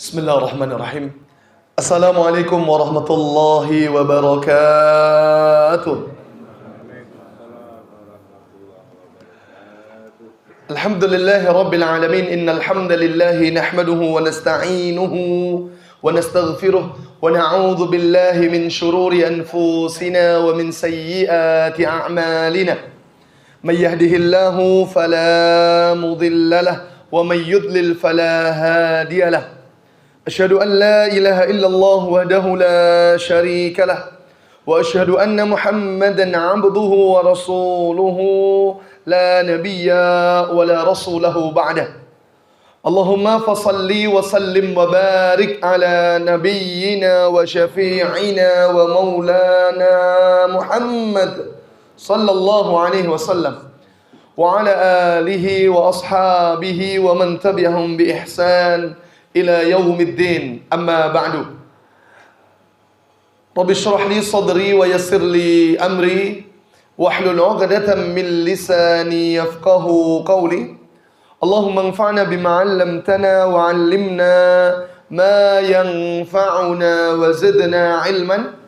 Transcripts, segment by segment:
Bismillahirrahmanirrahim. Assalamualaikum warahmatullahi wabarakatuh. Alhamdulillahi rabbil alamin. Innal hamdalillahi nahmaduhu wa nasta'inuhu wa nastaghfiruh wa na'udzu billahi min shururi anfusina wa min sayyiati a'malina. May yahdihillahu fala mudilla lahu wa may yudlil fala hadiya lahu. Asyhadu an la ilaha illallah wahdahu la syarika lah wa asyhadu anna Muhammadan 'abduhu wa rasuluhu la nabiyya wa la rasulahu ba'dah. Allahumma fasalli wa sallim wa barik ala nabiyyina wa syafi'ina wa maulana Muhammad sallallahu alaihi wasallam wa ala alihi wa ashabihi wa man tabi'ahum bi ihsan ila yaumiddin. Amma ba'du. Rabbi shrah li sadri wa yassir li amri wahlul 'uqdatam min lisani yafqahu qawli. Allahumma anfa'na bima 'allamtana wa 'allimna ma yanfa'una wa zidna 'ilman.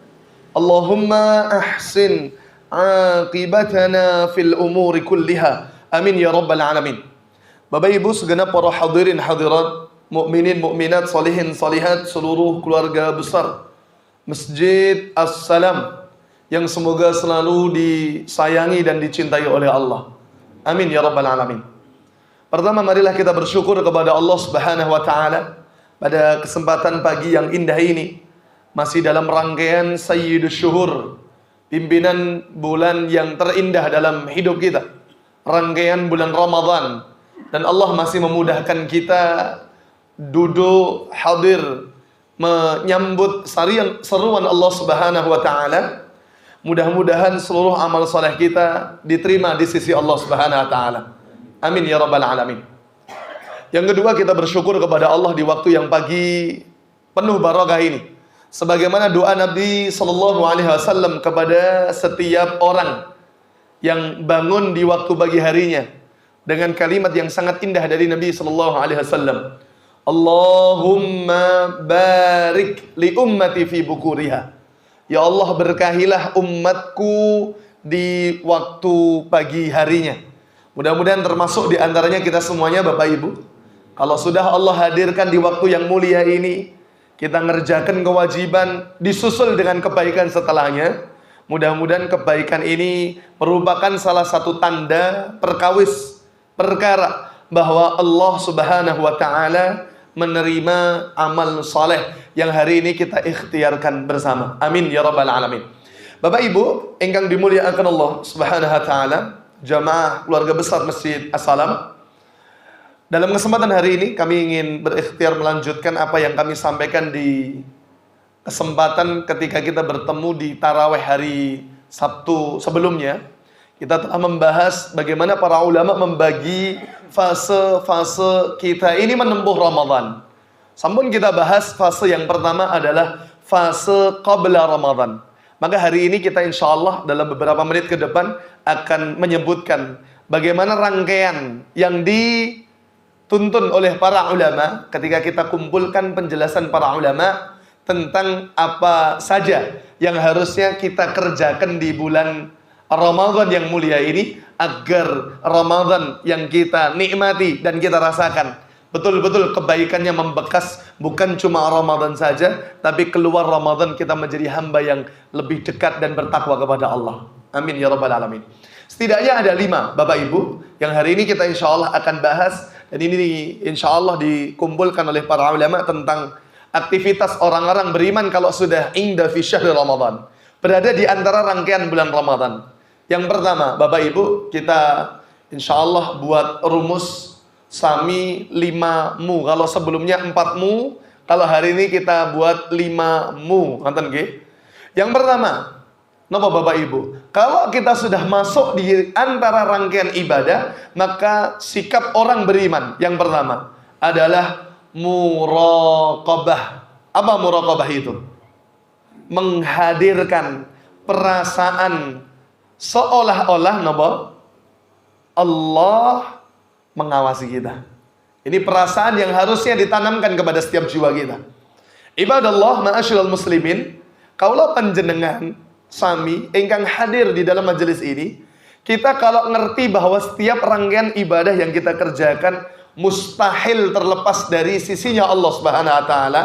Allahumma ahsin 'aqibatana fil umuri kulliha. Amin ya rabbal alamin. Bapak Ibu segenap para hadirin hadirat, mukminin, mukminat, salihin, salihat, seluruh keluarga besar Masjid As-Salam yang semoga selalu disayangi dan dicintai oleh Allah. Amin ya rabbal alamin. Pertama, marilah kita bersyukur kepada Allah Subhanahu wa taala pada kesempatan pagi yang indah ini, masih dalam rangkaian Sayyidus Syuhur, pimpinan bulan yang terindah dalam hidup kita, rangkaian bulan Ramadan, dan Allah masih memudahkan kita duduk hadir menyambut seruan Allah Subhanahu wa taala. Mudah-mudahan seluruh amal saleh kita diterima di sisi Allah Subhanahu wa taala. Amin ya rabbal alamin. Yang kedua, kita bersyukur kepada Allah di waktu yang pagi penuh barakah ini. Sebagaimana doa Nabi sallallahu alaihi wasallam kepada setiap orang yang bangun di waktu pagi harinya dengan kalimat yang sangat indah dari Nabi sallallahu alaihi wasallam. Allahumma barik li ummati fi bukuriha. Ya Allah, berkahilah umatku di waktu pagi harinya. Mudah-mudahan termasuk di antaranya kita semuanya, Bapak Ibu. Kalau sudah Allah hadirkan di waktu yang mulia ini, kita ngerjakan kewajiban disusul dengan kebaikan setelahnya. Mudah-mudahan kebaikan ini merupakan salah satu tanda perkawis perkara bahwa Allah Subhanahu wa taala menerima amal soleh yang hari ini kita ikhtiarkan bersama. Amin ya rabbal alamin. Bapak Ibu ingkang dimuliakan Allah Subhanahu wa taala, jamaah keluarga besar Masjid As-Salam, dalam kesempatan hari ini kami ingin berikhtiar melanjutkan apa yang kami sampaikan di kesempatan ketika kita bertemu di tarawih hari Sabtu sebelumnya. Kita telah membahas bagaimana para ulama membagi fase-fase kita ini menempuh Ramadan. Sampun kita bahas fase yang pertama adalah fase qabla Ramadan. Maka hari ini kita insya Allah dalam beberapa menit ke depan akan menyebutkan bagaimana rangkaian yang dituntun oleh para ulama ketika kita kumpulkan penjelasan para ulama tentang apa saja yang harusnya kita kerjakan di bulan Ramadan yang mulia ini, agar Ramadan yang kita nikmati dan kita rasakan betul-betul kebaikannya membekas, bukan cuma Ramadan saja, tapi keluar Ramadan kita menjadi hamba yang lebih dekat dan bertakwa kepada Allah. Amin ya rabbal alamin. Setidaknya ada 5 Bapak Ibu yang hari ini kita insya Allah akan bahas, dan ini insya Allah dikumpulkan oleh para ulama tentang aktivitas orang-orang beriman kalau sudah inda fi syahr Ramadan, berada di antara rangkaian bulan Ramadan. Yang pertama, Bapak Ibu, kita insya Allah buat rumus sami 5 mu. Kalau sebelumnya 4 mu, kalau hari ini kita buat 5 mu. Nonton nggih? Yang pertama, napa Bapak Ibu? Kalau kita sudah masuk di antara rangkaian ibadah, maka sikap orang beriman yang pertama adalah muraqabah. Apa muraqabah itu? Menghadirkan perasaan seolah-olah napa Allah mengawasi kita. Ini perasaan yang harusnya ditanamkan kepada setiap jiwa kita. Ibadallah ma'asyiral muslimin, kaulah panjenengan sami ingkang hadir di dalam majelis ini, kita kalau ngerti bahwa setiap rangkaian ibadah yang kita kerjakan mustahil terlepas dari sisinya Allah Subhanahu wa taala,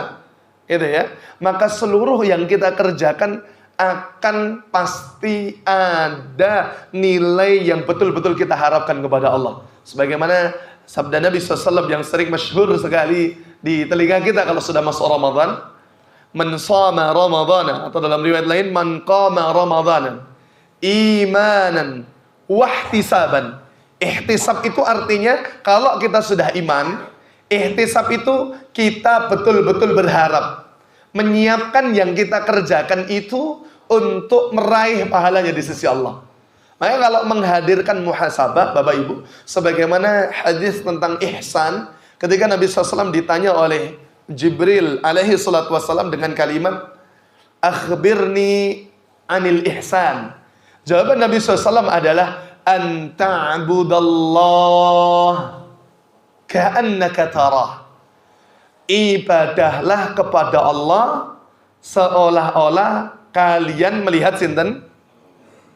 gitu ya. Maka seluruh yang kita kerjakan akan pasti ada nilai yang betul-betul kita harapkan kepada Allah. Sebagaimana sabda Nabi SAW yang sering masyhur sekali di telinga kita kalau sudah masuk Ramadan, man shama ramadhana, atau dalam riwayat lain man qama ramadhana imanan wahtisaban. Ihtisab itu artinya kalau kita sudah iman, ihtisab itu kita betul-betul berharap menyiapkan yang kita kerjakan itu untuk meraih pahalanya di sisi Allah. Makanya kalau menghadirkan muhasabah, Bapak Ibu, sebagaimana hadis tentang ihsan, ketika Nabi SAW ditanya oleh Jibril alaihi salatu wassalam dengan kalimat akhbirni anil ihsan, jawaban Nabi SAW adalah an ta'budallah ka'annaka tarah. Ibadahlah kepada Allah seolah-olah kalian melihat sinten?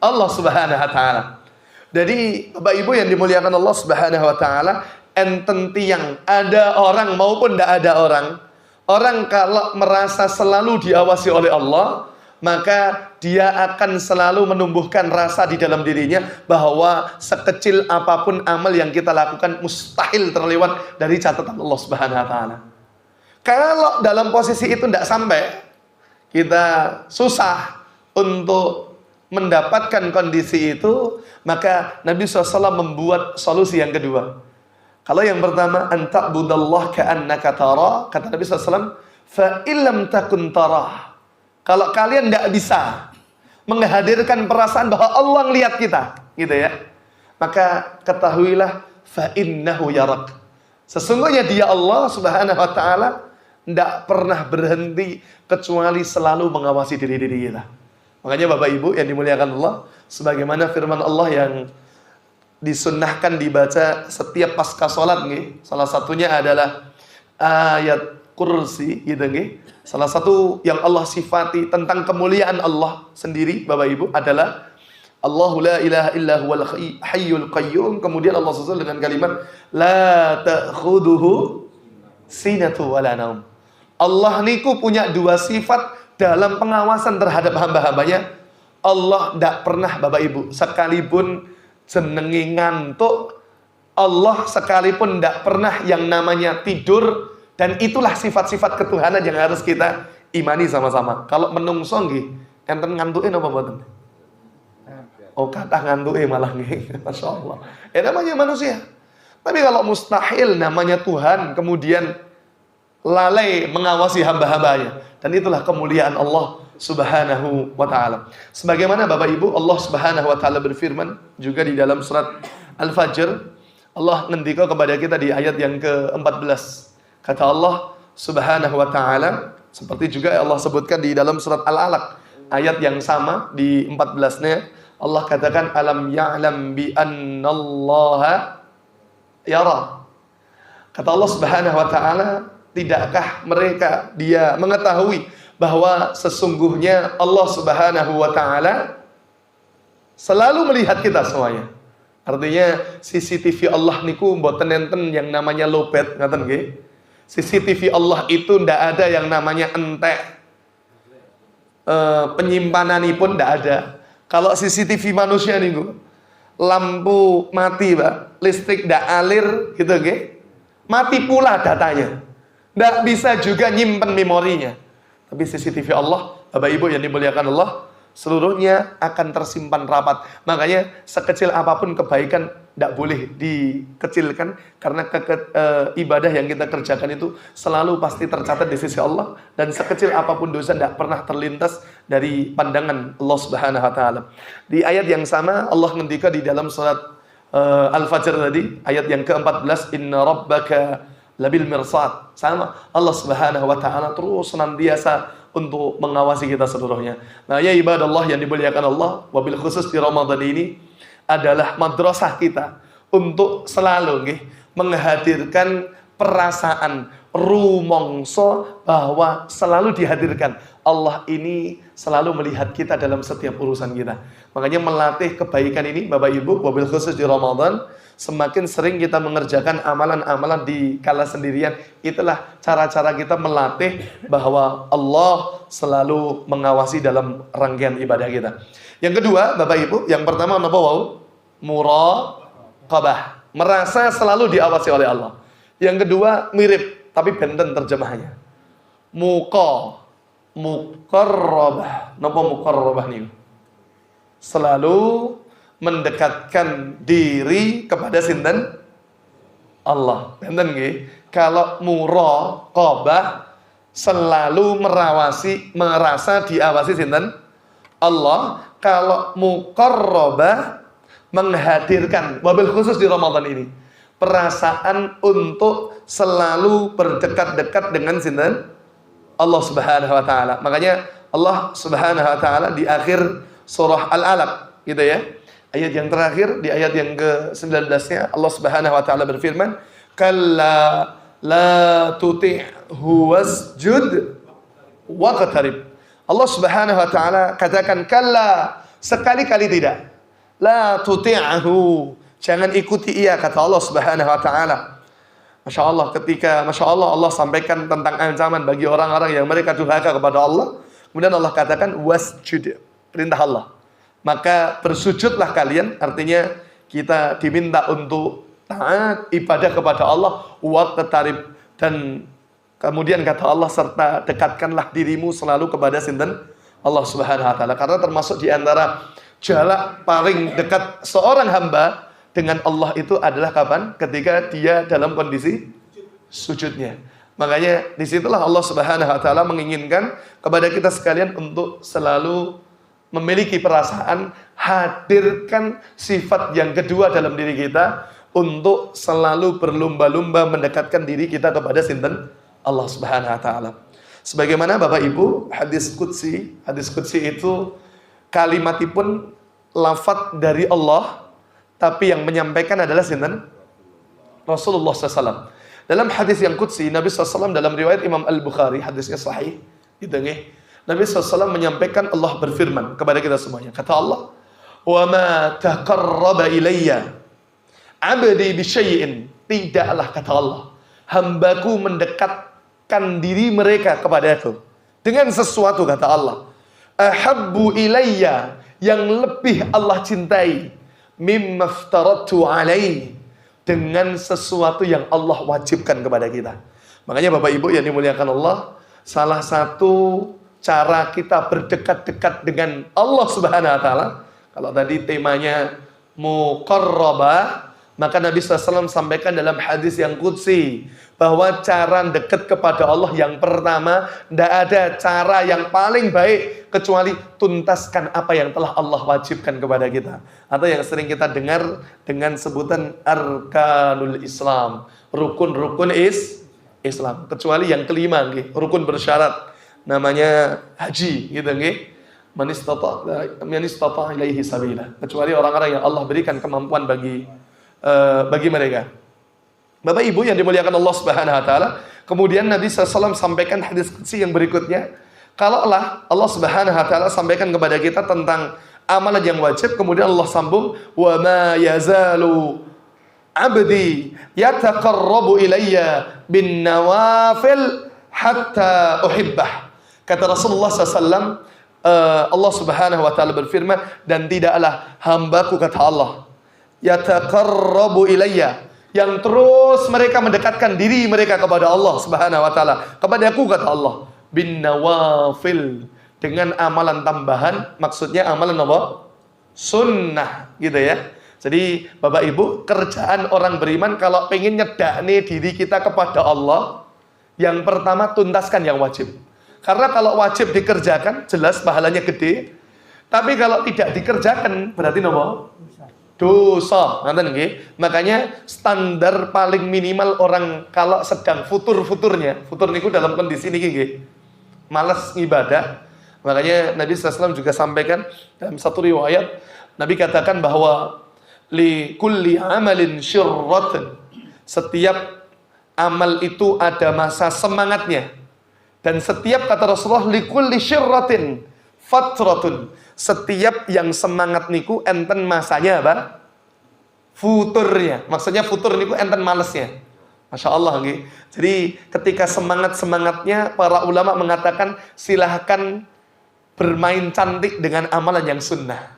Allah Subhanahu wa taala. Jadi Bapak Ibu yang dimuliakan Allah Subhanahu wa taala, enten tiang ada orang maupun tidak ada orang, orang kalau merasa selalu diawasi oleh Allah, maka dia akan selalu menumbuhkan rasa di dalam dirinya bahwa sekecil apapun amal yang kita lakukan mustahil terlewat dari catatan Allah Subhanahu wa taala. Kalau dalam posisi itu tidak sampai, kita susah untuk mendapatkan kondisi itu, maka Nabi SAW membuat solusi yang kedua. Kalau yang pertama, anta'budallah ka'annaka tara, kata Nabi SAW, fa illam takun tarah. Kalau kalian tidak bisa menghadirkan perasaan bahwa Allah melihat kita, gitu ya, maka ketahuilah fa innahu yarak. Sesungguhnya dia Allah Subhanahu wa taala tidak pernah berhenti kecuali selalu mengawasi diri-diri kita. Makanya Bapak Ibu yang dimuliakan Allah, sebagaimana firman Allah yang disunnahkan dibaca setiap pasca sholat nih, salah satunya adalah ayat kursi gitu nih. Salah satu yang Allah sifati tentang kemuliaan Allah sendiri, Bapak Ibu, adalah Allahu la ilaha illa huwal hayyul qayyum. Kemudian Allah susul dengan kalimat la ta'khuduhu sinatu wala naum. Allah niku punya dua sifat dalam pengawasan terhadap hamba-hambanya. Allah tidak pernah, Bapak Ibu, sekalipun jenengi ngantuk, Allah sekalipun tidak pernah yang namanya tidur. Dan itulah sifat-sifat ketuhanan yang harus kita imani sama-sama. Kalau menungso nggih, enten ngantuke napa mboten? Oh, kata ngantuke malah nggih. Masyaallah. Namanya manusia. Tapi kalau mustahil namanya Tuhan kemudian lalai mengawasi hamba-hambanya. Dan itulah kemuliaan Allah Subhanahu wa taala. Sebagaimana Bapak Ibu, Allah Subhanahu wa taala berfirman juga di dalam surat Al-Fajr. Allah ngendika kepada kita di ayat yang ke-14. Kata Allah Subhanahu wa taala, seperti juga Allah sebutkan di dalam surat Al-Alaq, ayat yang sama di 14-nya, Allah katakan alam ya'lam bi annallaha yara. Kata Allah Subhanahu wa taala, tidakkah mereka dia mengetahui bahwa sesungguhnya Allah Subhanahu wa taala selalu melihat kita semuanya. Artinya CCTV Allah niku mboten enten yang namanya lobet, ngaten nggih. CCTV Allah itu ndak ada yang namanya entek. Penyimpananipun ndak ada. Kalau CCTV manusia niku lampu mati, Pak, listrik ndak alir gitu nggih. Mati pula datanya. Ndak bisa juga nyimpen memorinya. Tapi CCTV Allah, Bapak Ibu yang dimuliakan Allah, seluruhnya akan tersimpan rapat. Makanya sekecil apapun kebaikan tidak boleh dikecilkan, karena ibadah yang kita kerjakan itu selalu pasti tercatat di sisi Allah, dan sekecil apapun dosa tidak pernah terlintas dari pandangan Allah Subhanahu wa taala. Di ayat yang sama Allah ngendika di dalam surat Al-Fajr tadi, ayat yang ke-14, inna rabbaka labil mirsad. Sama, Allah Subhanahu wa taala terus senantiasa untuk mengawasi kita seluruhnya. Nah, ya ibadah Allah yang dimuliakan Allah, wabil khusus di Ramadan ini adalah madrasah kita untuk selalu menghadirkan perasaan, rumongso bahwa selalu dihadirkan. Allah ini selalu melihat kita dalam setiap urusan kita. Makanya melatih kebaikan ini Bapak Ibu, wabil khusus di Ramadan, semakin sering kita mengerjakan amalan-amalan di kala sendirian, itulah cara-cara kita melatih bahwa Allah selalu mengawasi dalam rangkaian ibadah kita. Yang kedua, Bapak Ibu, yang pertama apa wau? Muraqabah. Merasa selalu diawasi oleh Allah. Yang kedua, mirip tapi benten terjemahannya. Muqarrabah. Napa muqarrabah niku? Selalu mendekatkan diri kepada sinten? Allah. Benten nggih. Kalau muraqabah selalu merasa diawasi sinten? Allah. Kalau muqarrabah menghadirkan, wabil khusus di Ramadan ini, perasaan untuk selalu berdekat-dekat dengan sinten? Allah Subhanahu wa taala. Makanya Allah Subhanahu wa taala di akhir surah Al-Alaq gitu ya. Ayat yang terakhir di ayat yang ke-19-nya Allah Subhanahu wa taala berfirman, "Kalla la tuti'hu wasjud waqtarib." Allah Subhanahu wa taala katakan kalla, sekali-kali tidak. La tuti'hu, jangan ikuti ia, kata Allah Subhanahu wa taala. Masya Allah, ketika Masya Allah Allah sampaikan tentang ancaman bagi orang-orang yang mereka durhaka kepada Allah, kemudian Allah katakan wasjud, perintah Allah. Maka bersujudlah kalian, artinya kita diminta untuk taat ibadah kepada Allah, waqtarib, dan kemudian kata Allah serta dekatkanlah dirimu selalu kepada sinten? Allah Subhanahu wa taala. Karena termasuk di antara jarak paling dekat seorang hamba dengan Allah itu adalah kapan? Ketika dia dalam kondisi sujudnya. Makanya disitulah Allah Subhanahu wa taala menginginkan kepada kita sekalian untuk selalu memiliki perasaan, hadirkan sifat yang kedua dalam diri kita untuk selalu berlomba-lomba mendekatkan diri kita kepada sinten? Allah Subhanahu wa taala. Sebagaimana Bapak Ibu, hadis qudsi itu kalimatipun lafaz dari Allah, tapi yang menyampaikan adalah sinten? Rasulullah SAW. Dalam hadis yang qudsi, Nabi SAW dalam riwayat Imam Al-Bukhari, hadisnya sahih, gitu nggih. Nabi SAW menyampaikan, Allah berfirman kepada kita semuanya. Kata Allah, "Wa ma taqarraba ilayya 'abdi bi syai'in." Tidaklah, kata Allah, hambaku mendekatkan diri mereka kepadaku dengan sesuatu, kata Allah, ahabbu ilayya, yang lebih Allah cintai, mimma aftaratu alaihi, dengan sesuatu yang Allah wajibkan kepada kita. Makanya Bapak Ibu yang dimuliakan Allah, salah satu cara kita berdekat-dekat dengan Allah Subhanahu wa taala, kalau tadi temanya muqarrabah, maka Nabi SAW sampaikan dalam hadis yang qudsi bahwa cara dekat kepada Allah yang pertama, tidak ada cara yang paling baik kecuali tuntaskan apa yang telah Allah wajibkan kepada kita, atau yang sering kita dengar dengan sebutan arkanul Islam, rukun-rukun Islam, kecuali yang kelima, rukun bersyarat, namanya haji, gitu nggih. Man istata ilaihi sabila, kecuali orang-orang yang Allah berikan kemampuan bagi mereka. Bapak Ibu yang dimuliakan Allah Subhanahu wa taala, kemudian Nabi SAW sampaikan hadis qudsi yang berikutnya. Kalaulah Allah Subhanahu wa taala sampaikan kepada kita tentang amalan yang wajib, kemudian Allah sambung, "Wa ma yazalu 'abdi yataqarrabu ilayya bin nawafil hatta uhibbah." Kata Rasulullah SAW, Allah Subhanahu wa taala berfirman, dan tidaklah hambaku, kata Allah, yataqarrabu ilayya, yang terus mereka mendekatkan diri mereka kepada Allah Subhanahu wa taala, kepadaku, kata Allah, bin nawafil, dengan amalan tambahan, maksudnya amalan apa? Sunnah, gitu ya. Jadi Bapak Ibu, kerjaan orang beriman kalau pengen nyedakne diri kita kepada Allah, yang pertama tuntaskan yang wajib. Karena kalau wajib dikerjakan jelas pahalanya gede, tapi kalau tidak dikerjakan berarti apa? Dosa. Makanya standar paling minimal orang kalau sedang futur niku dalam kondisi niki nggih, malas ibadah. Makanya Nabi SAW juga sampaikan dalam satu riwayat, Nabi katakan bahwa li kulli amalin syirratun, setiap amal itu ada masa semangatnya. Dan setiap, kata Rasulullah, likulli syirratin fatratun. Setiap yang semangat niku enten masanya apa? Futurnya. Maksudnya futur niku enten malesnya. Masya Allah. Gitu. Jadi ketika semangat-semangatnya, para ulama mengatakan silahkan bermain cantik dengan amalan yang sunnah.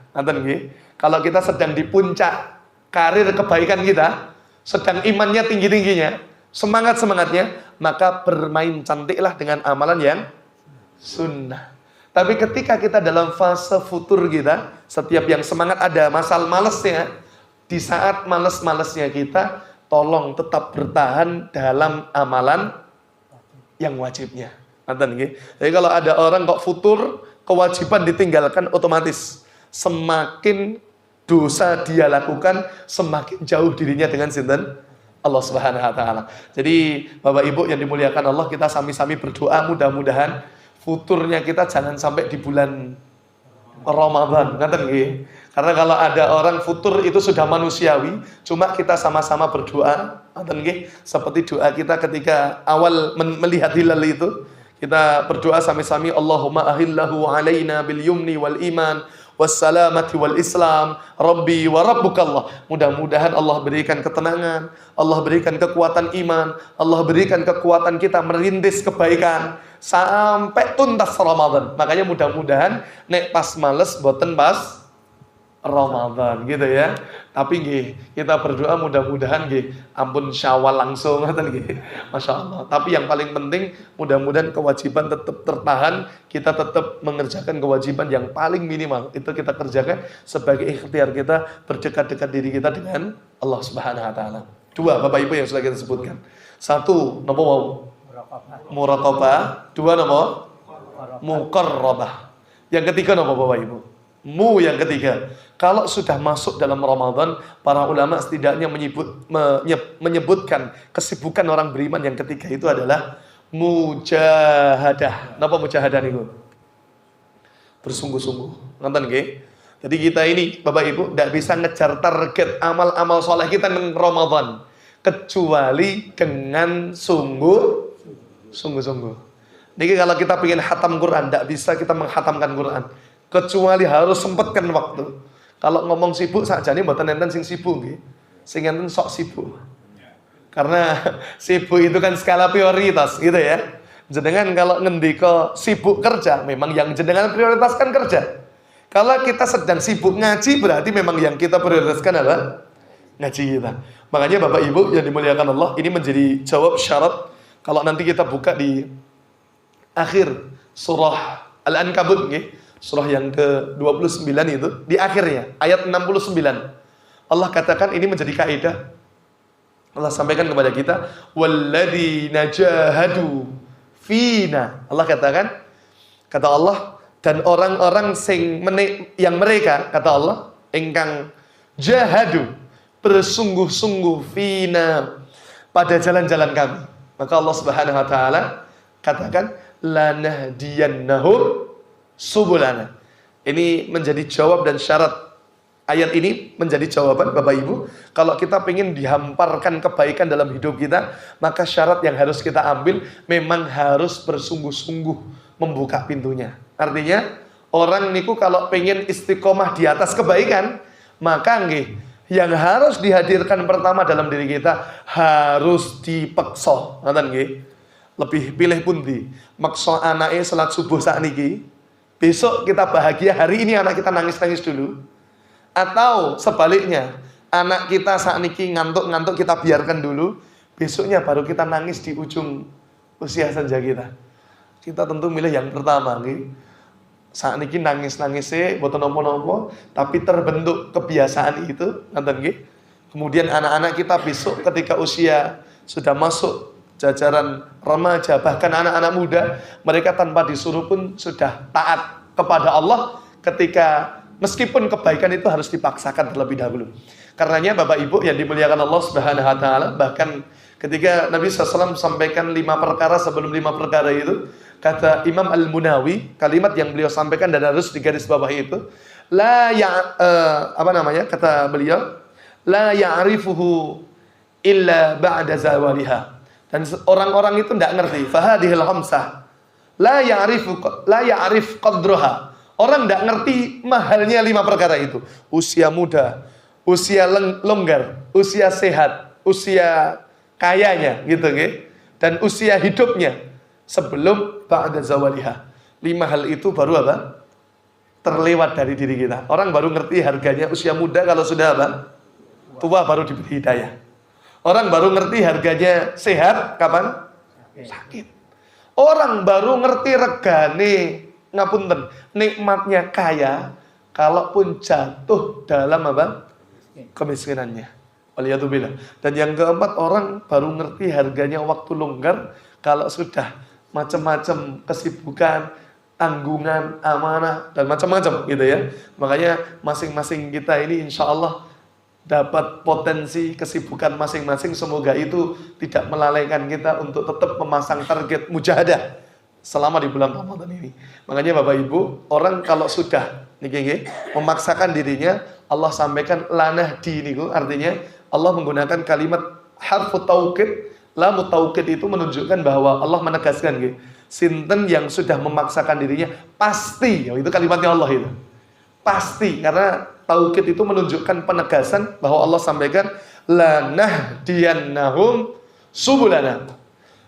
Kalau kita sedang di puncak karir kebaikan kita, sedang imannya tinggi-tingginya, semangat-semangatnya, maka bermain cantiklah dengan amalan yang sunnah. Tapi ketika kita dalam fase futur kita, setiap yang semangat ada masal malesnya. Di saat males-malesnya kita, tolong tetap bertahan dalam amalan yang wajibnya. Jadi kalau ada orang kok futur, kewajiban ditinggalkan, otomatis semakin dosa dia lakukan, semakin jauh dirinya dengan sinten? Allah Subhanahu wa taala. Jadi Bapak Ibu yang dimuliakan Allah, kita sami-sami berdoa mudah-mudahan futurnya kita jangan sampai di bulan Ramadan, Karena kalau ada orang futur itu sudah manusiawi, cuma kita sama-sama berdoa, seperti doa kita ketika awal melihat hilal itu, kita berdoa sami-sami, Allahumma ahillahu alaina bil yumni wal iman wassalamati wal islam rabbi wa rabbukallah. Mudah-mudahan Allah berikan ketenangan, Allah berikan kekuatan iman, Allah berikan kekuatan kita merintis kebaikan sampai tuntas Ramadan. Makanya mudah-mudahan nek pas males boten pas Ramadan gitu ya. Tapi nggih, kita berdoa mudah-mudahan nggih ampun Syawal langsung nggih. Masya Allah. Tapi yang paling penting mudah-mudahan kewajiban tetap tertahan, kita tetap mengerjakan kewajiban yang paling minimal. Itu kita kerjakan sebagai ikhtiar kita berdekat-dekat diri kita dengan Allah Subhanahu wa taala. Dua Bapak Ibu yang sudah kita sebutkan. Satu, napa mau? Muraqabah. Dua napa? Muqarrabah. Yang ketiga napa Bapak Ibu? Yang ketiga, kalau sudah masuk dalam Ramadan, para ulama setidaknya menyebutkan kesibukan orang beriman yang ketiga itu adalah mujahadah. Napa mujahadah niku? Bersungguh-sungguh. Nonton nggih? Jadi kita ini Bapak Ibu tidak bisa ngejar target amal-amal soleh kita di Ramadan kecuali dengan sungguh-sungguh. Niki kalau kita ingin khatam Quran, tidak bisa kita menghatamkan Quran kecuali harus sempatkan waktu. Kalau ngomong sibuk sakjane mboten enten sing sibuk nggih. Sing enten sok sibuk. Karena sibuk itu kan skala prioritas gitu ya. Jenengan kalau ngendika sibuk kerja, memang yang jenengan prioritaskan kerja. Kalau kita sedang sibuk ngaji, berarti memang yang kita prioritaskan adalah ngaji kita. Makanya Bapak Ibu yang dimuliakan Allah, ini menjadi jawab syarat kalau nanti kita buka di akhir surah Al-Ankabut nggih. Surah yang ke-29 itu, di akhirnya, ayat 69. Allah katakan ini menjadi kaidah. Allah sampaikan kepada kita, walladzina jahadu fina. Allah katakan, kata Allah, dan orang-orang yang mereka, kata Allah, engkang jahadu, bersungguh-sungguh fina, pada jalan-jalan kami. Maka Allah Subhanahu wa taala katakan, lanahdiyannahum subulana. Ini menjadi jawab dan syarat. Ayat ini menjadi jawaban Bapak Ibu. Kalau kita ingin dihamparkan kebaikan dalam hidup kita, maka syarat yang harus kita ambil memang harus bersungguh-sungguh membuka pintunya. Artinya orang niku kalau pengen istiqomah di atas kebaikan, maka nggih yang harus dihadirkan pertama dalam diri kita harus dipeksa. Ngoten nggih. Lebih pilih pundi? Maksa anake salat subuh sakniki, besok kita bahagia, hari ini anak kita nangis-nangis dulu. Atau sebaliknya, anak kita saat niki ngantuk-ngantuk kita biarkan dulu, besoknya baru kita nangis di ujung usia senja kita. Kita tentu milih yang pertama, nih. Saat niki nangis-nangis boten nopo-nopo, tapi terbentuk kebiasaan itu, nonton nggih. Kemudian anak-anak kita besok ketika usia sudah masuk jajaran remaja, bahkan anak-anak muda, mereka tanpa disuruh pun sudah taat kepada Allah ketika meskipun kebaikan itu harus dipaksakan terlebih dahulu. Karenanya Bapak Ibu yang dimuliakan Allah Subhanahu wa taala, bahkan ketika Nabi SAW sampaikan 5 perkara sebelum 5 perkara itu, kata Imam Al-Munawi, kalimat yang beliau sampaikan dan harus digarisbawahi itu, kata beliau, la ya'rifuhu illa ba'da zawaliha. Dan orang-orang itu tidak ngerti. Fahadihil khamsah la ya'rif qadraha. Orang tidak ngerti mahalnya 5 perkara itu. Usia muda, usia longgar, usia sehat, usia kayanya gitu nggih. Dan usia hidupnya sebelum ba'da zawaliha. 5 hal itu baru apa? Terlewat dari diri kita. Orang baru ngerti harganya usia muda kalau sudah apa? Tua baru diberi hidayah. Orang baru ngerti harganya sehat kapan? Sakit. Orang baru ngerti regane ngapunten, nikmatnya kaya kalaupun jatuh dalam apa? Kemiskinannya. Waliyadzubillah. Dan yang keempat, orang baru ngerti harganya waktu longgar kalau sudah macam-macam kesibukan, tanggungan, amanah dan macam-macam gitu ya. Makanya masing-masing kita ini insya Allah dapat potensi kesibukan masing-masing, semoga itu tidak melalaikan kita untuk tetap memasang target mujahadah selama di bulan Ramadan ini. Makanya Bapak Ibu, orang kalau sudah memaksakan dirinya, Allah sampaikan lanah diniku, artinya Allah menggunakan kalimat harfu taukid. Lam taukid itu menunjukkan bahwa Allah menegaskan sinten yang sudah memaksakan dirinya pasti, itu kalimatnya Allah itu. Pasti, karena taukid itu menunjukkan penegasan bahwa Allah sampaikan lanahdiyannahum subulana.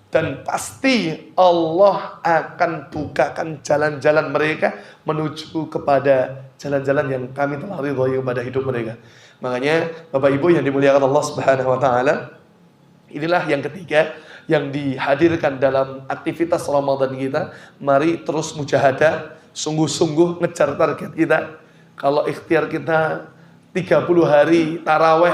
Dan pasti Allah akan bukakan jalan-jalan mereka menuju kepada jalan-jalan yang kami telah ridhoi kepada hidup mereka. Makanya Bapak Ibu yang dimuliakan Allah Subhanahu wa taala, inilah yang ketiga yang dihadirkan dalam aktivitas Ramadan kita. Mari terus mujahadah, sungguh-sungguh ngejar target kita. Kalau ikhtiar kita 30 hari taraweh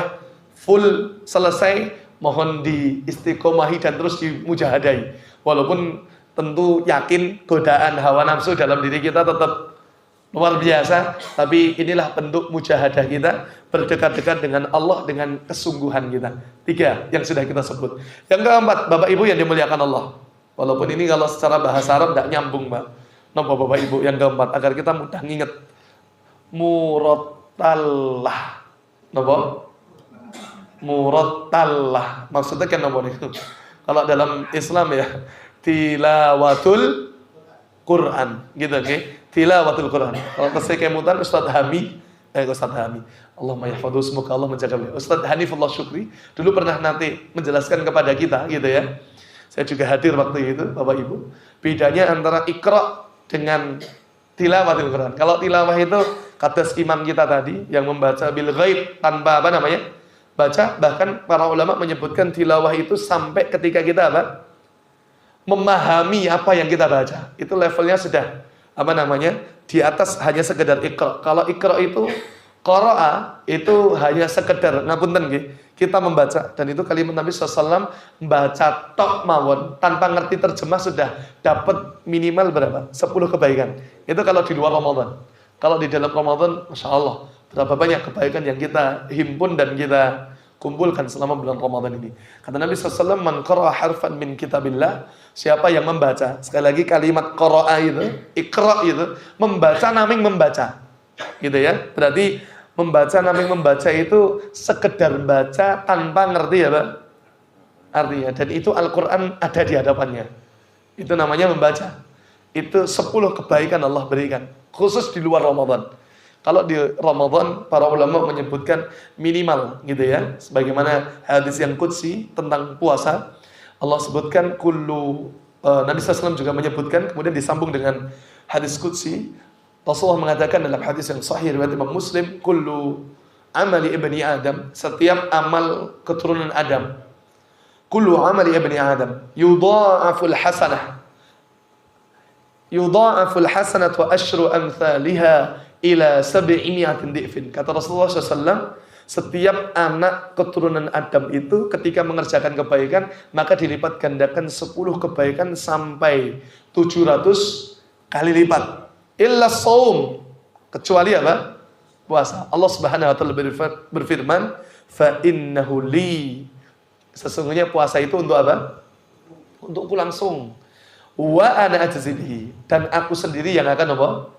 full selesai, mohon diistiqomahi dan terus dimujahadai. Walaupun tentu yakin godaan hawa nafsu dalam diri kita tetap luar biasa, tapi inilah bentuk mujahadah kita, berdekat-dekat dengan Allah dengan kesungguhan kita. 3 yang sudah kita sebut. Yang keempat, Bapak Ibu yang dimuliakan Allah. Walaupun ini kalau secara bahasa Arab tidak nyambung, Mbak. Napa Bapak Ibu yang keempat, agar kita mudah nginget. Murattallah. Napa? Murattallah. Maksudnya kan napa niku? Kalau dalam Islam ya, tilawatul Quran, gitu nggih. Tilawatul Quran. Kalau tesih kemutan Ustaz Hami, Allahumma yahfadhu, semoga Allah menjaga beliau. Ustaz Hanifullah Syukri dulu pernah nanti menjelaskan kepada kita gitu ya. Saya juga hadir waktu itu, Bapak Ibu. Bedanya antara Iqra dengan tilawatul Quran. Kalau tilawah itu kados imam kita tadi yang membaca bil ghaib tanpa apa namanya? Baca, bahkan para ulama menyebutkan tilawah itu sampai ketika kita apa? Memahami apa yang kita baca. Itu levelnya sudah apa namanya? Di atas hanya sekedar Iqra. Kalau Iqra itu qara'a itu hanya sekedar ngapunten nggih. Kita membaca, dan itu kalimat Nabi SAW, membaca tok mawon tanpa ngerti terjemah sudah dapat minimal berapa? 10 kebaikan. Itu kalau di luar Ramadan. Kalau di dalam Ramadan, Masya Allah, berapa banyak kebaikan yang kita himpun dan kita kumpulkan selama bulan Ramadan ini. Kata Nabi SAW, man qara'a harfan min kitabillah, siapa yang membaca, sekali lagi kalimat qara'a itu, Iqra itu, membaca naming membaca. Gitu ya. Berarti membaca naming membaca itu sekedar baca tanpa ngerti ya Pak artinya. Dan itu Al-Quran ada di hadapannya. Itu namanya membaca. Itu 10 kebaikan Allah berikan, khusus di luar Ramadan. Kalau di Ramadan, para ulama menyebutkan minimal gitu ya. Sebagaimana hadis yang qudsi tentang puasa, Allah sebutkan Nabi SAW juga menyebutkan, kemudian disambung dengan hadis qudsi. Rasulullah mengatakan dalam hadis yang sahih riwayat Imam Muslim, kullu amali ibni Adam, setiap amal keturunan Adam, kullu amali ibni Adam yudha'aful hasanat wa asyru amthaliha ila 700 dhifin. Kata Rasulullah SAW, setiap anak keturunan Adam itu ketika mengerjakan kebaikan, maka dilipat gandakan 10 kebaikan sampai 700 kali lipat. Illa shaum, kecuali apa? Puasa. Allah Subhanahu wa taala berfirman, fa innahu li, sesungguhnya puasa itu untuk apa? Untukku langsung. Wa ana ajzi bihi, dan aku sendiri yang akan apa?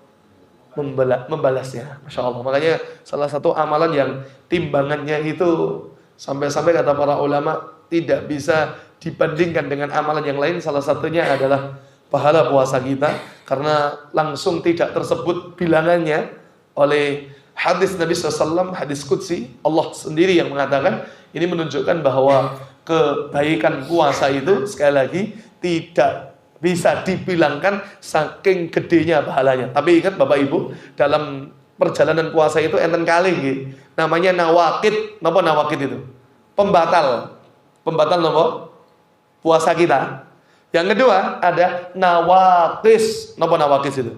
Membalasnya. Masya Allah. Makanya salah satu amalan yang timbangannya itu sampai-sampai kata para ulama tidak bisa dibandingkan dengan amalan yang lain, salah satunya adalah pahala puasa kita, karena langsung tidak tersebut bilangannya oleh hadis Nabi SAW, hadis Qudsi. Allah sendiri yang mengatakan, ini menunjukkan bahwa kebaikan puasa itu sekali lagi tidak bisa dibilangkan saking gedenya pahalanya. Tapi ingat Bapak Ibu, dalam perjalanan puasa itu enten kali namanya nawakid. Napa nawakid itu? Pembatal napa? Puasa kita. Yang kedua ada nawakis. Napa nawakis itu?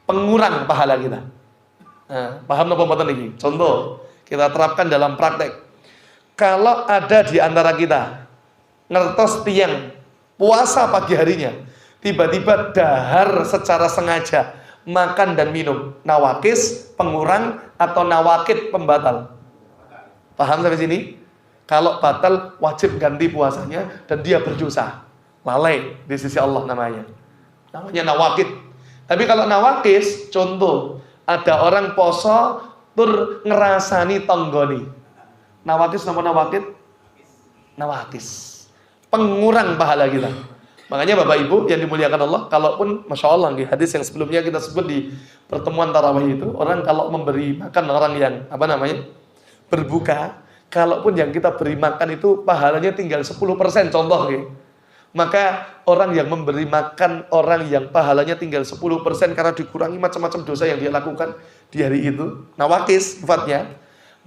Pengurang pahala kita. Nah, paham napa mboten iki? Contoh, kita terapkan dalam praktek. Kalau ada di antara kita ngertos tiang puasa pagi harinya, tiba-tiba dahar secara sengaja makan dan minum, nawakis pengurang atau nawakid pembatal. Paham sampai sini? Kalau batal wajib ganti puasanya dan dia berdosa. Lalai di sisi Allah namanya nawakid. Tapi kalau nawakis, contoh, ada orang poso tur ngerasani tonggoni. Nawakis nama nawakid? Nawakis. Pengurang pahala kita. Makanya Bapak Ibu yang dimuliakan Allah, kalaupun Masya Allah, hadis yang sebelumnya kita sebut di pertemuan tarawih itu, orang kalau memberi makan orang yang berbuka, kalaupun yang kita beri makan itu pahalanya tinggal 10%, contoh maka orang yang memberi makan orang yang pahalanya tinggal 10% karena dikurangi macam-macam dosa yang dia lakukan di hari itu, nawakis sifatnya,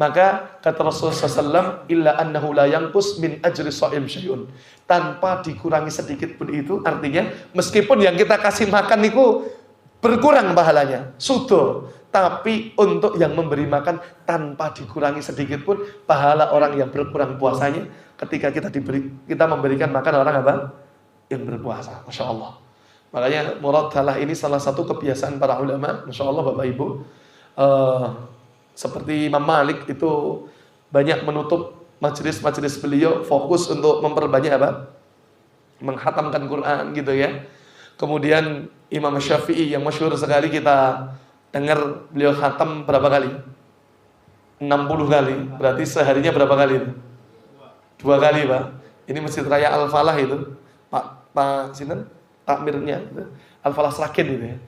maka kata Rasulullah SAW, illa annahu la yanqus min ajri shaim syai'un, tanpa dikurangi sedikit pun itu, artinya meskipun yang kita kasih makan itu berkurang pahalanya, sudah, tapi untuk yang memberi makan tanpa dikurangi sedikit pun pahala orang yang berkurang puasanya ketika kita memberikan makan orang apa? Yang berpuasa. Masya Allah. Makanya muradalah ini salah satu kebiasaan para ulama. Masya Allah Bapak Ibu. Seperti Imam Malik itu banyak menutup majelis-majelis beliau fokus untuk memperbanyak apa? Menghatamkan Quran gitu ya. Kemudian Imam Syafi'i yang masyhur sekali kita dengar beliau khatam berapa kali? 60 kali. Berarti seharinya berapa kali itu? 2 kali Pak. Ini Masjid Raya Al-Falah itu. Pak Sinten? Takmirnya itu. Al-Falah Sragen itu ya.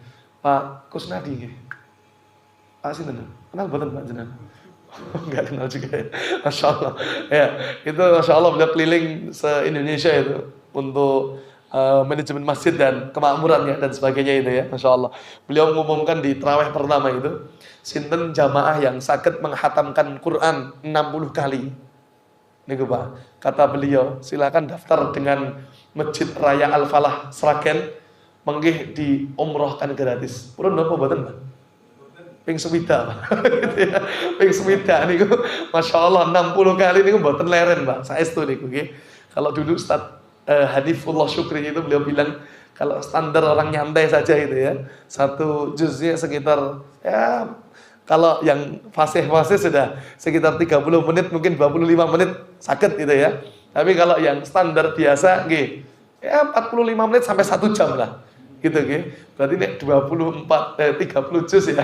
Pak Kusnadi gitu. Pak Sinten? Kenal betul Pak Jenderal? Enggak kenal juga ya. Masya Allah. Ya, itu Masya Allah beliau keliling se-Indonesia itu untuk manajemen masjid dan kemakmurannya dan sebagainya itu ya. Masya Allah. Beliau mengumumkan di tarawih pertama itu, sinten jamaah yang sakit menghatamkan Quran 60 kali. Niku Pak, kata beliau, silakan daftar dengan Masjid Raya Al-Falah Sragen, menggih di umrohkan gratis. Purun napa mboten Pak? Ping swida Pak. Gitu ya. Ping swida niku Masya Allah 60 kali niku mboten leren Pak. Saestu niku nggih. Kalau dulu Ustaz Hanifullah Syukri itu beliau bilang kalau standar orang nyantai saja itu ya, satu juznya sekitar ya, kalau yang fasih-fasih sudah sekitar 30 menit, mungkin 25 menit sakit gitu ya. Tapi kalau yang standar biasa ya 45 menit sampai 1 jam lah. Gitu Berarti ini 30 juz ya.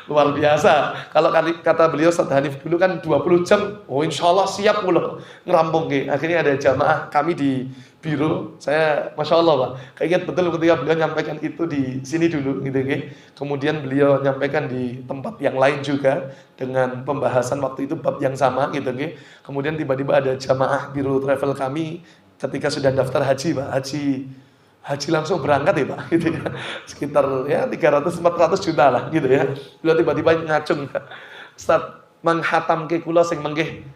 Luar biasa. Kalau kata beliau Ustaz Hanif dulu kan 20 jam, oh insya Allah siap mulu ngerampung Akhirnya ada jamaah kami di biro, saya Masya Allah Pak, keinget betul ketika beliau nyampaikan itu di sini dulu gitu Kemudian beliau nyampaikan di tempat yang lain juga dengan pembahasan waktu itu bab yang sama gitu Kemudian tiba-tiba ada jamaah biro travel kami ketika sudah daftar haji Pak, haji langsung berangkat ya Pak gitu ya. Sekitar ya 300-400 juta lah gitu ya. Beliau tiba-tiba ngacung, Ustaz menghatam ke kula sing menggih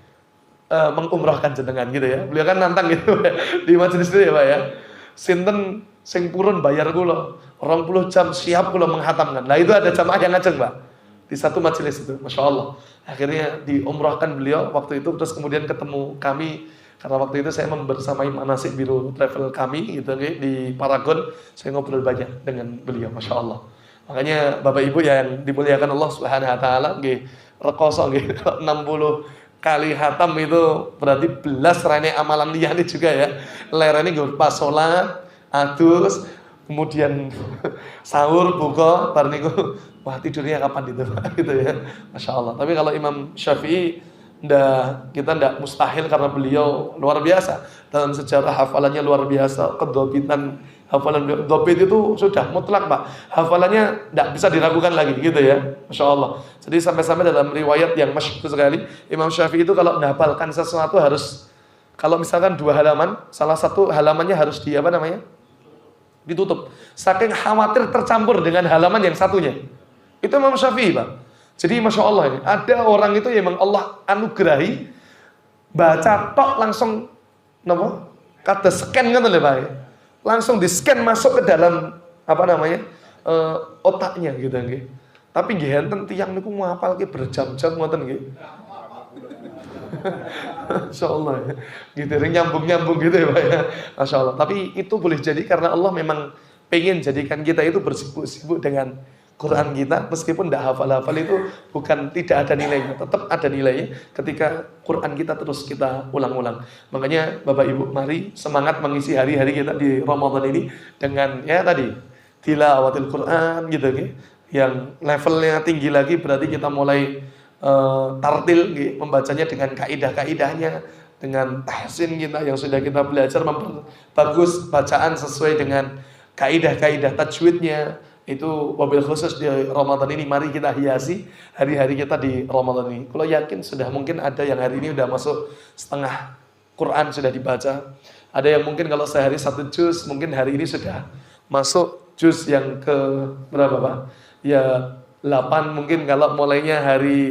mengumrahkan jenengan gitu ya. Beliau kan nantang gitu di majelis itu ya Pak ya. Sinten sing purun bayar kula 20 jam siap kula menghatamkan. Nah itu ada jamaah yang ngajeng Pak di satu majelis itu, Masya Allah. Akhirnya diumrahkan beliau waktu itu, terus kemudian ketemu kami karena waktu itu saya membersamai manasik biro travel kami gitu di Paragon. Saya ngobrol banyak dengan beliau, Masya Allah. Makanya Bapak Ibu yang dimuliakan Allah Subhanahu Wa Taala, rekoso 60 kali hatam itu berarti belas rene amalan liyane juga ya. Lerene nggo pas salat, adus, kemudian sahur, buka, bar niku wah tidurnya kapan itu Pak gitu ya. Masya Allah. Tapi kalau Imam Syafi'i kita ndak mustahil karena beliau luar biasa dalam sejarah, hafalannya luar biasa, kedobitan hafalan dobit itu sudah mutlak Pak, hafalannya ndak bisa diragukan lagi gitu ya, Masya Allah. Jadi sampai-sampai dalam riwayat yang masyhur sekali, Imam Syafi'i itu kalau menghafalkan sesuatu harus, kalau misalkan 2 halaman, salah satu halamannya harus ditutup, saking khawatir tercampur dengan halaman yang satunya. Itu Imam Syafi'i Pak. Jadi Masya Allah ini, ada orang itu yang memang Allah anugerahi, baca tok langsung, kata scan kan oleh Pak, langsung di scan masuk ke dalam otaknya gitu nggih. Tapi nggih enten tiyang niku ngapalke berjam-jam ngoten nggih. Masya Allah ya. Gitu, nyambung-nyambung gitu ya Pak ya. Masya Allah. Tapi itu boleh jadi karena Allah memang pengen jadikan kita itu bersibuk-sibuk dengan Quran kita, meskipun tidak hafal-hafal itu bukan tidak ada nilainya, tetap ada nilainya ketika Quran kita terus kita ulang-ulang. Makanya Bapak Ibu, mari semangat mengisi hari-hari kita di Ramadan ini dengan ya tadi tilawatil Quran gitu gitu. Yang levelnya tinggi lagi berarti kita mulai tartil gitu, membacanya dengan kaidah-kaidahnya, dengan tahsin kita yang sudah kita belajar, memperbagus bacaan sesuai dengan kaidah-kaidah tajwidnya. Itu wabil khusus di Ramadan ini, mari kita hiasi hari-hari kita di Ramadan ini. Kalau yakin sudah mungkin ada yang hari ini sudah masuk setengah Quran sudah dibaca. Ada yang mungkin kalau sehari 1 juz, mungkin hari ini sudah masuk juz yang ke berapa Pak? Ya 8 mungkin kalau mulainya hari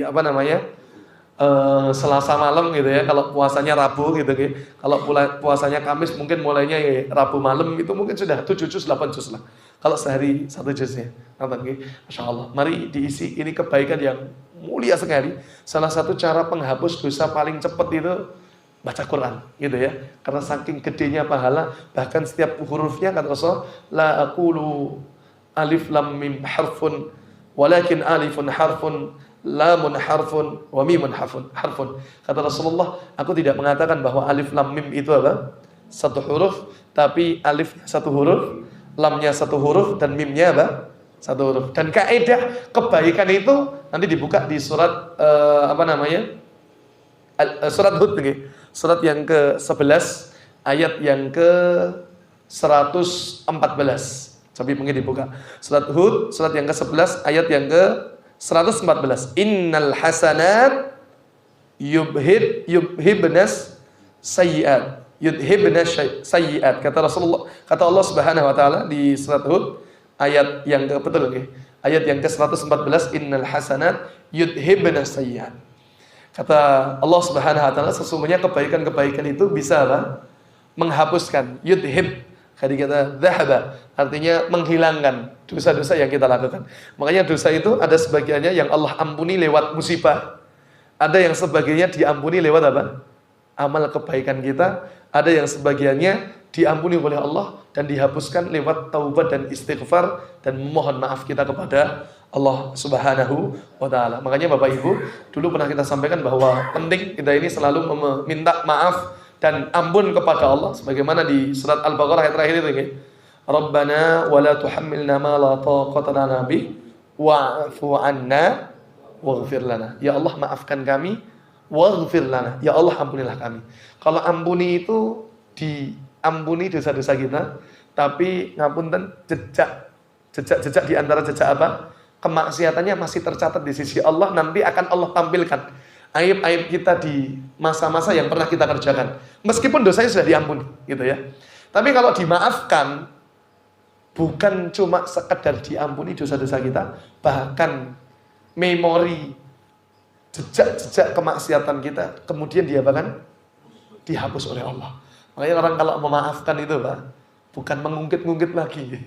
Selasa malam gitu ya, kalau puasanya Rabu gitu ya. Kalau puasanya Kamis mungkin mulainya ya Rabu malam, itu mungkin sudah 7 juz, 8 juz lah. Kalau sehari 1 juznya, Masya Allah. Mari diisi, ini kebaikan yang mulia sekali. Salah satu cara penghapus dosa paling cepat itu baca Quran, gitu ya. Karena saking gedenya pahala, bahkan setiap hurufnya kata Rasul, la aqulu alif lam mim harfun, walakin alifun harfun, lamun harfun, wa mimun harfun. Kata Rasulullah, aku tidak mengatakan bahwa alif lam mim itu apa? 1 huruf, tapi alif 1 huruf, lamnya 1 huruf, dan mimnya apa? 1 huruf. Dan kaidah kebaikan itu nanti dibuka di surat surat Hud nih. Surat yang ke-11 ayat yang ke-114. Coba mungkin dibuka. Surat Hud, surat yang ke-11 ayat yang ke-114. Innal hasanat yubhibnas sayyi'at. Yudhibna sayyi'at, kata Rasulullah, kata Allah Subhanahu wa taala di surat Hud ayat yang ayat yang ke-114, innal hasanat yudhibna sayyi'at. Kata Allah Subhanahu wa taala, sesungguhnya kebaikan-kebaikan itu bisa menghapuskan, yudhib dari kata dhahaba, artinya menghilangkan dosa-dosa yang kita lakukan. Makanya dosa itu ada sebagiannya yang Allah ampuni lewat musibah, ada yang sebagiannya diampuni lewat apa? Amal kebaikan kita. Ada yang sebagiannya diampuni oleh Allah dan dihapuskan lewat taubat dan istighfar dan memohon maaf kita kepada Allah Subhanahu wa taala. Makanya Bapak Ibu, dulu pernah kita sampaikan bahwa penting kita ini selalu meminta maaf dan ampun kepada Allah, sebagaimana di surat Al-Baqarah ayat terakhir itu ya. Rabbana wa la tuhammilna ma la taqata lana bih wa'fu 'anna waghfir lana. Ya Allah, maafkan kami, waghfir lana. Ya Allah, ampunilah kami. Kalau ampuni itu diampuni dosa-dosa kita, tapi ngapunten jejak di antara jejak apa? Kemaksiatannya masih tercatat di sisi Allah, nanti akan Allah tampilkan aib-aib kita di masa-masa yang pernah kita kerjakan. Meskipun dosanya sudah diampuni, gitu ya. Tapi kalau dimaafkan, bukan cuma sekedar diampuni dosa-dosa kita, bahkan memori jejak-jejak kemaksiatan kita kemudian dihapus oleh Allah. Makanya orang kalau memaafkan itu Pak, bukan mengungkit-ungkit lagi.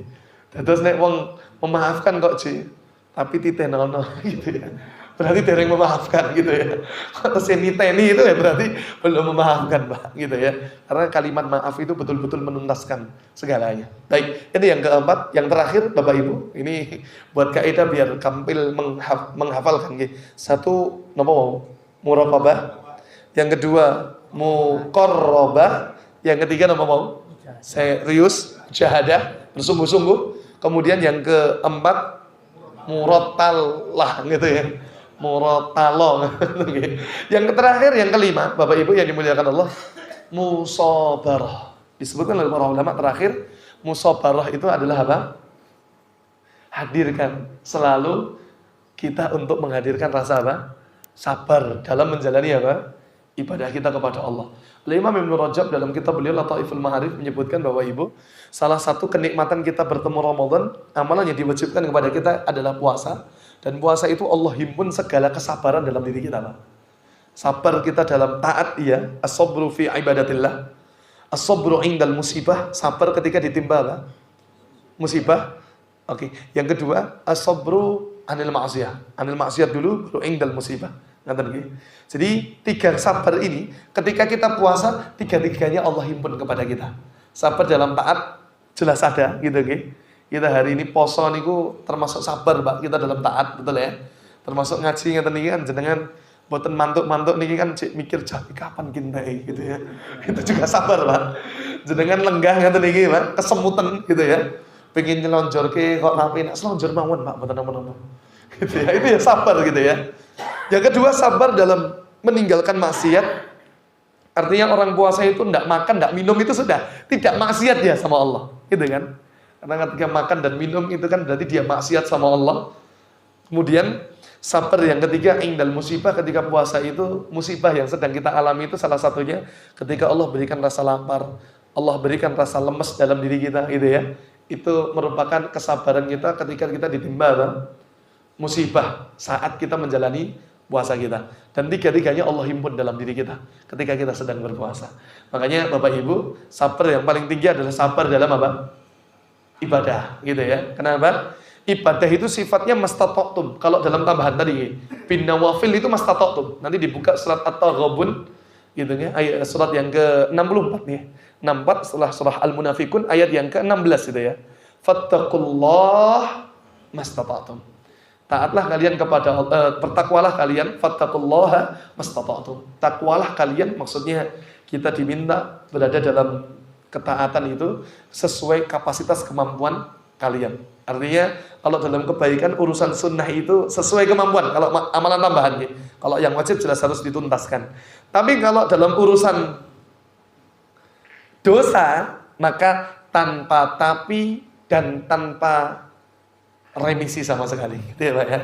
Terus nek wong memaafkan kok tapi titenono gitu ya. Berarti dereng memaafkan gitu ya. Atau seniteni itu ya berarti belum memaafkan Pak gitu ya. Karena kalimat maaf itu betul-betul menuntaskan segalanya. Baik, ini yang keempat, yang terakhir Bapak Ibu, ini buat kaidah biar kampil menghafalkan gitu. 1 muraqabah, yang kedua muqarrabah, yang ketiga serius, jahadah, bersungguh-sungguh. Kemudian yang keempat murattallah gitu ya. Muratalo. Yang terakhir, yang kelima, Bapak Ibu yang dimuliakan Allah, musabarah. Disebutkan oleh para ulama terakhir, musabarah itu adalah apa? Hadirkan selalu kita untuk menghadirkan rasa apa? Sabar dalam menjalani apa? Ibadah kita kepada Allah. Imam Ibnu Rajab dalam kitab beliau Lataiful Ma'arif menyebutkan bahwa Ibu, salah satu kenikmatan kita bertemu Ramadan, amalan yang diwajibkan kepada kita adalah puasa. Dan puasa itu Allah himpun segala kesabaran dalam diri kita, Pak. Sabar kita dalam taat, iya, as-sabru fi ibadatillah, as-sabru indal musibah, sabar ketika ditimpa apa? Musibah. Oke. Yang kedua, as-sabru anil ma'siyah dulu, baru indal musibah. Jadi 3 sabar ini ketika kita puasa, 3-tiganya Allah himpun kepada kita. Sabar dalam taat jelas ada gitu nggih. Kita hari ini poso niku termasuk sabar, Pak. Kita dalam taat, betul ya. Termasuk ngaji ngeten niki kan jenengan mboten mantuk-mantuk niki kan mikir jam kapan kintai gitu ya. Itu juga sabar, Pak. Jenengan lenggah ngeten niki, Pak, kesemutan gitu ya. Pengen nyelonjorke kok rapi nek selonjor mawon, Pak, mboten napa-napa. Gitu ya. Itu ya sabar gitu ya. Yang kedua, sabar dalam meninggalkan maksiat. Artinya orang puasa itu tidak makan, tidak minum itu sudah tidak maksiat ya sama Allah, gitu kan? Karena ketika makan dan minum itu kan berarti dia maksiat sama Allah. Kemudian sabar yang ketiga, indal musibah, ketika puasa itu musibah yang sedang kita alami itu salah satunya ketika Allah berikan rasa lapar, Allah berikan rasa lemes dalam diri kita, gitu ya. Itu merupakan kesabaran kita ketika kita ditimpa musibah saat kita menjalani puasa kita. Dan 3-tiganya Allah himpun dalam diri kita ketika kita sedang berpuasa. Makanya Bapak Ibu, sabar yang paling tinggi adalah sabar dalam apa? Ibadah, gitu ya. Kenapa? Ibadah itu sifatnya mastata'tum. Kalau dalam tambahan tadi, bin nawafil itu mastata'tum. Nanti dibuka surat At-Taghabun, gitu ya. Ayat surat yang ke-64 nih. 64 setelah surah Al-Munafikun ayat yang ke-16 gitu ya. Fattaqullah mastata'tum. Taatlah kalian kepada bertakwalah kalian, fattaqullaha mastata'tum. Takwalah kalian, maksudnya kita diminta berada dalam ketaatan itu sesuai kapasitas kemampuan kalian. Artinya kalau dalam kebaikan urusan sunnah itu sesuai kemampuan. Kalau amalan tambahan ya. Kalau yang wajib jelas harus dituntaskan. Tapi kalau dalam urusan dosa, maka tanpa tapi dan tanpa remisi sama sekali, gitu ya Pak ya,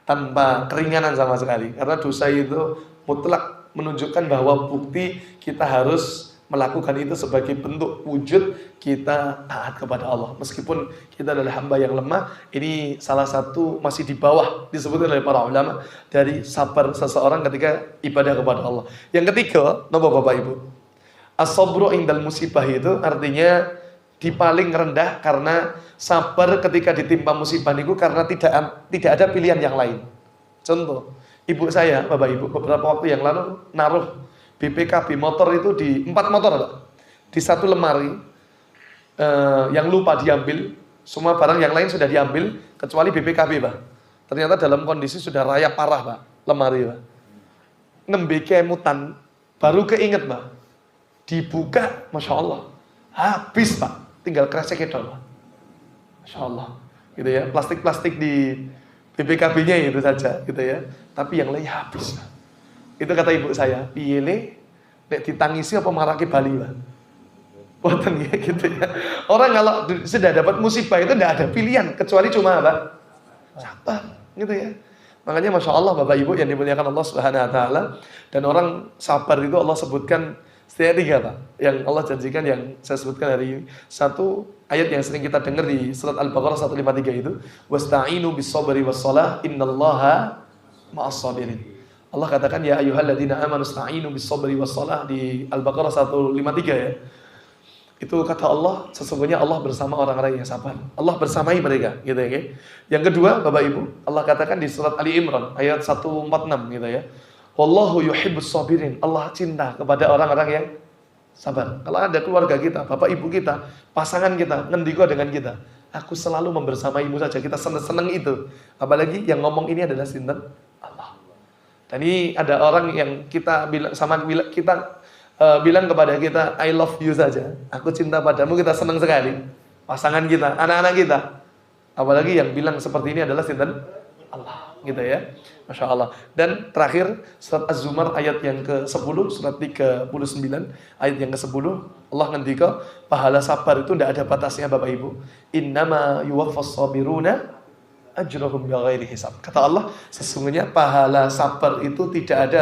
tanpa keringanan sama sekali. Karena dosa itu mutlak menunjukkan bahwa bukti kita harus melakukan itu sebagai bentuk wujud kita taat kepada Allah. Meskipun kita adalah hamba yang lemah, ini salah satu masih di bawah disebutkan oleh para ulama dari sabar seseorang ketika ibadah kepada Allah. Yang ketiga, napa Bapak Ibu? As-sabru indal musibah itu artinya di paling rendah karena sabar ketika ditimpa musibah niku karena tidak ada pilihan yang lain. Contoh, ibu saya, Bapak Ibu, beberapa waktu yang lalu naruh BPKB motor itu di 4 motor, Pak. Di 1 lemari yang lupa diambil, semua barang yang lain sudah diambil kecuali BPKB, Pak. Ternyata dalam kondisi sudah rayap parah, Pak, lemari, Pak. Nembe kemutan baru keinget, Pak. Dibuka, Masya Allah, habis, Pak. Tinggal kresek itu, Pak. Masya Allah, gitu ya. Plastik-plastik di BPKB-nya itu saja, gitu ya. Tapi yang lain habis, Pak. Itu kata ibu saya, pilih nek ditangisi apa marake Bali, Pak. Boten ya gitu ya. Orang kalau sudah dapat musibah itu tidak ada pilihan kecuali cuma apa? Sabar, gitu ya. Makanya Masya Allah Bapak Ibu yang dimuliakan Allah Subhanahu Wa Taala, dan orang sabar itu Allah sebutkan setidaknya 3, Pak. Yang Allah janjikan yang saya sebutkan hari ini. Satu ayat yang sering kita dengar di surat Al-Baqarah 153 itu, wasta'inu bis-sabri was-shalah innallaha ma'as-sabirin. Allah katakan ya ayyuhalladzina amanu ista'inu bis-sabri was-shalah di Al-Baqarah 153 ya. Itu kata Allah, sesungguhnya Allah bersama orang-orang yang sabar. Allah bersamai mereka, gitu ya. Yang kedua, Bapak Ibu, Allah katakan di surat Ali Imran ayat 146 gitu ya. Wallahu yuhibbus sabirin. Allah cinta kepada orang-orang yang sabar. Kalau ada keluarga kita, bapak ibu kita, pasangan kita, ngendiko dengan kita, aku selalu membersamaimu saja, kita seneng-seneng itu. Apalagi yang ngomong ini adalah sinten? Allah. Dan ini ada orang yang kita bilang sama kita bilang kepada kita, I love you saja. Aku cinta padamu, kita senang sekali. Pasangan kita, anak-anak kita. Apalagi yang bilang seperti ini adalah sinten? Allah. gitu ya. Masya Allah. Dan terakhir surat Az-Zumar ayat yang ke-10, surat 39 ayat yang ke-10, Allah ngendika pahala sabar itu tidak ada batasnya Bapak Ibu. Innama yuwaffas sabiruna ajrahum bighairi hisab. Kata Allah, sesungguhnya pahala sabar itu tidak ada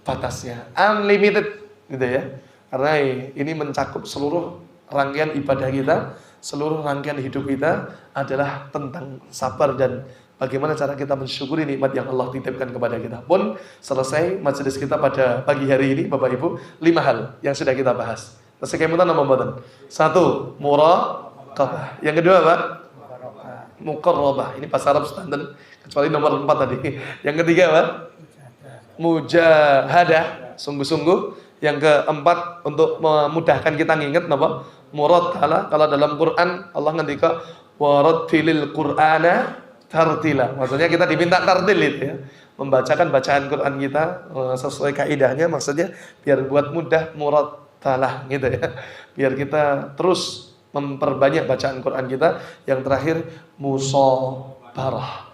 batasnya. Unlimited gitu ya. Karena ini mencakup seluruh rangkaian ibadah kita, seluruh rangkaian hidup kita adalah tentang sabar dan bagaimana cara kita mensyukuri nikmat yang Allah titipkan kepada kita. Pun selesai majelis kita pada pagi hari ini, Bapak Ibu, 5 hal yang sudah kita bahas. Terus kemudian apa mboten? 1, muraqabah. Yang kedua apa? Muqarrabah. Ini bahasa Arab standar kecuali nomor 4 tadi. Yang ketiga apa? Mujahadah, sungguh-sungguh. Yang keempat untuk memudahkan kita nginget napa? Muratala. Kalau dalam Quran Allah ngendika warattilil Qur'ana tartila. Maksudnya kita diminta tartil itu ya. Membacakan bacaan Quran kita sesuai kaidahnya, maksudnya biar buat mudah murattalah gitu ya. Biar kita terus memperbanyak bacaan Quran kita. Yang terakhir musabarah.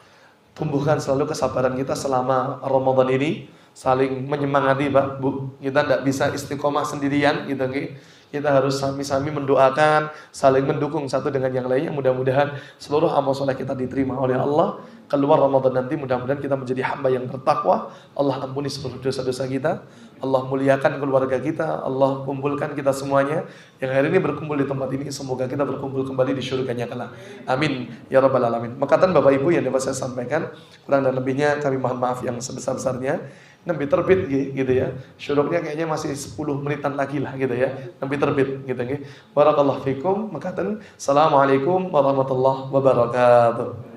Tumbuhkan selalu kesabaran kita selama Ramadan ini, saling menyemangati Pak Bu. Kita tidak bisa istiqomah sendirian gitu nggih. Kita harus sami-sami mendoakan, saling mendukung satu dengan yang lainnya. Mudah-mudahan seluruh amal soleh kita diterima oleh Allah. Keluar Ramadan nanti mudah-mudahan kita menjadi hamba yang bertakwa. Allah ampuni seluruh dosa-dosa kita. Allah muliakan keluarga kita. Allah kumpulkan kita semuanya yang hari ini berkumpul di tempat ini. Semoga kita berkumpul kembali di syurganya kelak. Amin ya rabbal alamin. Makatan Bapak Ibu yang dapat saya sampaikan, kurang dan lebihnya kami mohon maaf yang sebesar-besarnya. Nembe terbit gitu ya. Syuruknya kayaknya masih 10 menitan lagi lah gitu ya. Nembe terbit gitu nggih. Barakallahu fikum. Makatan. Assalamualaikum warahmatullahi wabarakatuh.